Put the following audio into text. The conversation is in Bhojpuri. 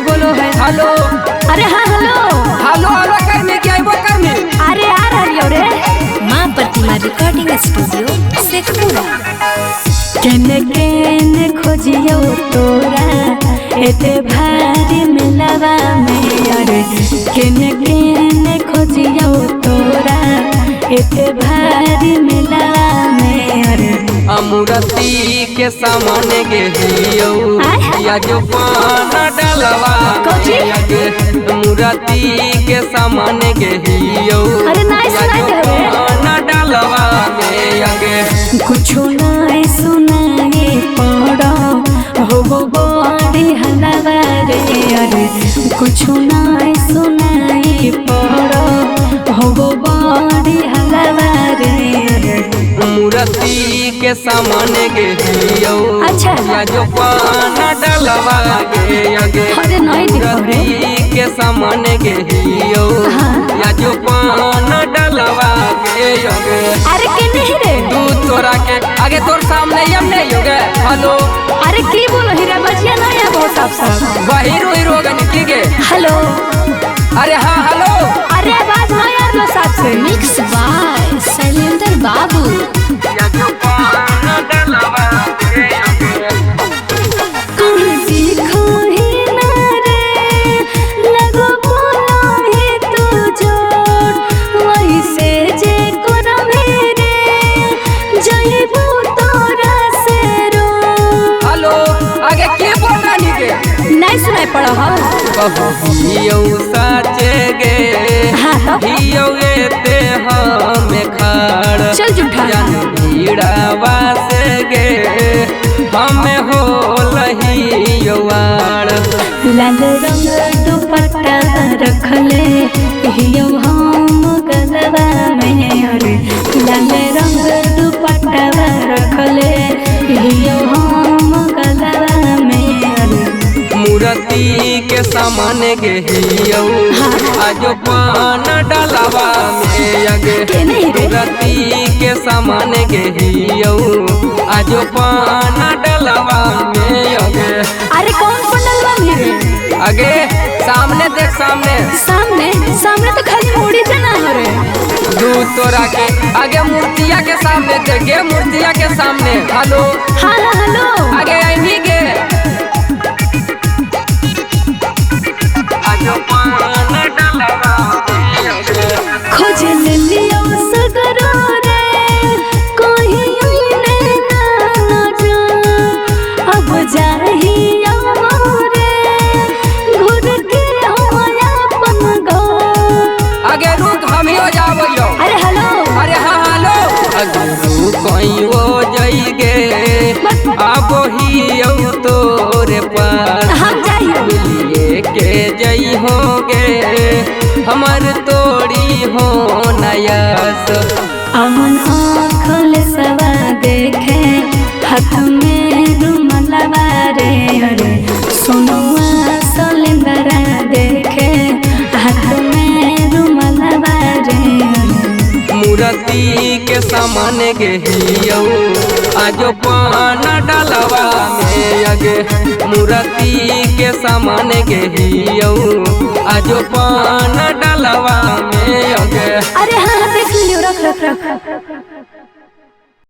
बोलो है। हेलो। अरे हाँ हेलो हेलो हेलो करने क्या वो करने। अरे आ रही हो रे। माँ प्रतिमा रिकॉर्डिंग स्टूडियो शेखपुरा। केने केने खोजियो तोरा एते भारी मिलवा में। अरे केने केने खोजियो तोरा एते भारी मिलवा में। अरे अमूर्ति के सामान गेहियो या जो पाना डलवा मूर्ति के सामान गेहियो या जो पाना डलवा में आगे कुछो नहीं सुनाए पड़ो हो बड़ी हलवा रे। अरे कुछो नहीं सुनाए पड़ो हो बड़ी हलवा रे। मूर्ति के सामान गेहियो अच्छा या जो पाना डलवा गे आगे अरे नहीं मूर्ति के सामान गेहियो या जो पाना डलवा गे आगे। अरे के नहीं रे दूध तोरा के आगे तोर सामने हम नहीं होगे। हेलो। अरे की बोलो हीरा बजिया ना या बहुत साफ वही हीरो गन की गे। हेलो। अरे हाँ हेलो। अरे आवाज ना यार लो साफ से। मिक्स बाय शैलेंद्र बाबू। या जो पाना डलवा गे आगे देखो ही ना रे लगो बोलो ही तू जोड़ वही से जे कोना मेरे जईबू तोरा से रो। हेलो आगे के बोल रही गे। नहीं सुनाई पड़ा हो हियो साचे गे हियो एते हमें खाड़ चल झूठा भीड़ावा से गे हमें हो लहियो वाड़। लाल रंग दुपट्टा रखले हियो हम गलवा में। अरे लाल रंग दुपट्टा रखले हियो हम गलवा में। अरे मूर्ति के सामान गेहियो आज पान डलवा में आगे मूर्ति के सामान गेहियो आज पान डलवा में आगे। अरे कौन पंडलवा रे। आगे सामने देख सामने सामने सामने तो खाली मुड़ी से ना हो रे। दूध तोरा के आगे मूर्तिया के सामने देखे मूर्तिया के सामने। हेलो। हाँ हाँ हेलो। आगे आई गे खोज लियो सगरो रे कोई ने ना जा अब जाहिया मोरे घुर के होया अपन गो। आगे रुक हम ही हो जाओ। अरे हेलो। अरे हाँ हेलो। अगरू कहीं वो जाई गे अब ही तोरे पास हम जाइयो मिलिए के जई होगे हमार तोड़ी हो नयास। अमन आँखल सवा देखे हाथ में रुमलवा रे। अरे सोनुआ सलेंदरा देखे हाथ में रुमलवा रे। मूर्ति के सामान गेहियो आज पान डलवा में आगे मूर्ति के सामान गेहियो आज पान डलवा में आगे। अरे हाँ देख लियो रख रख रख।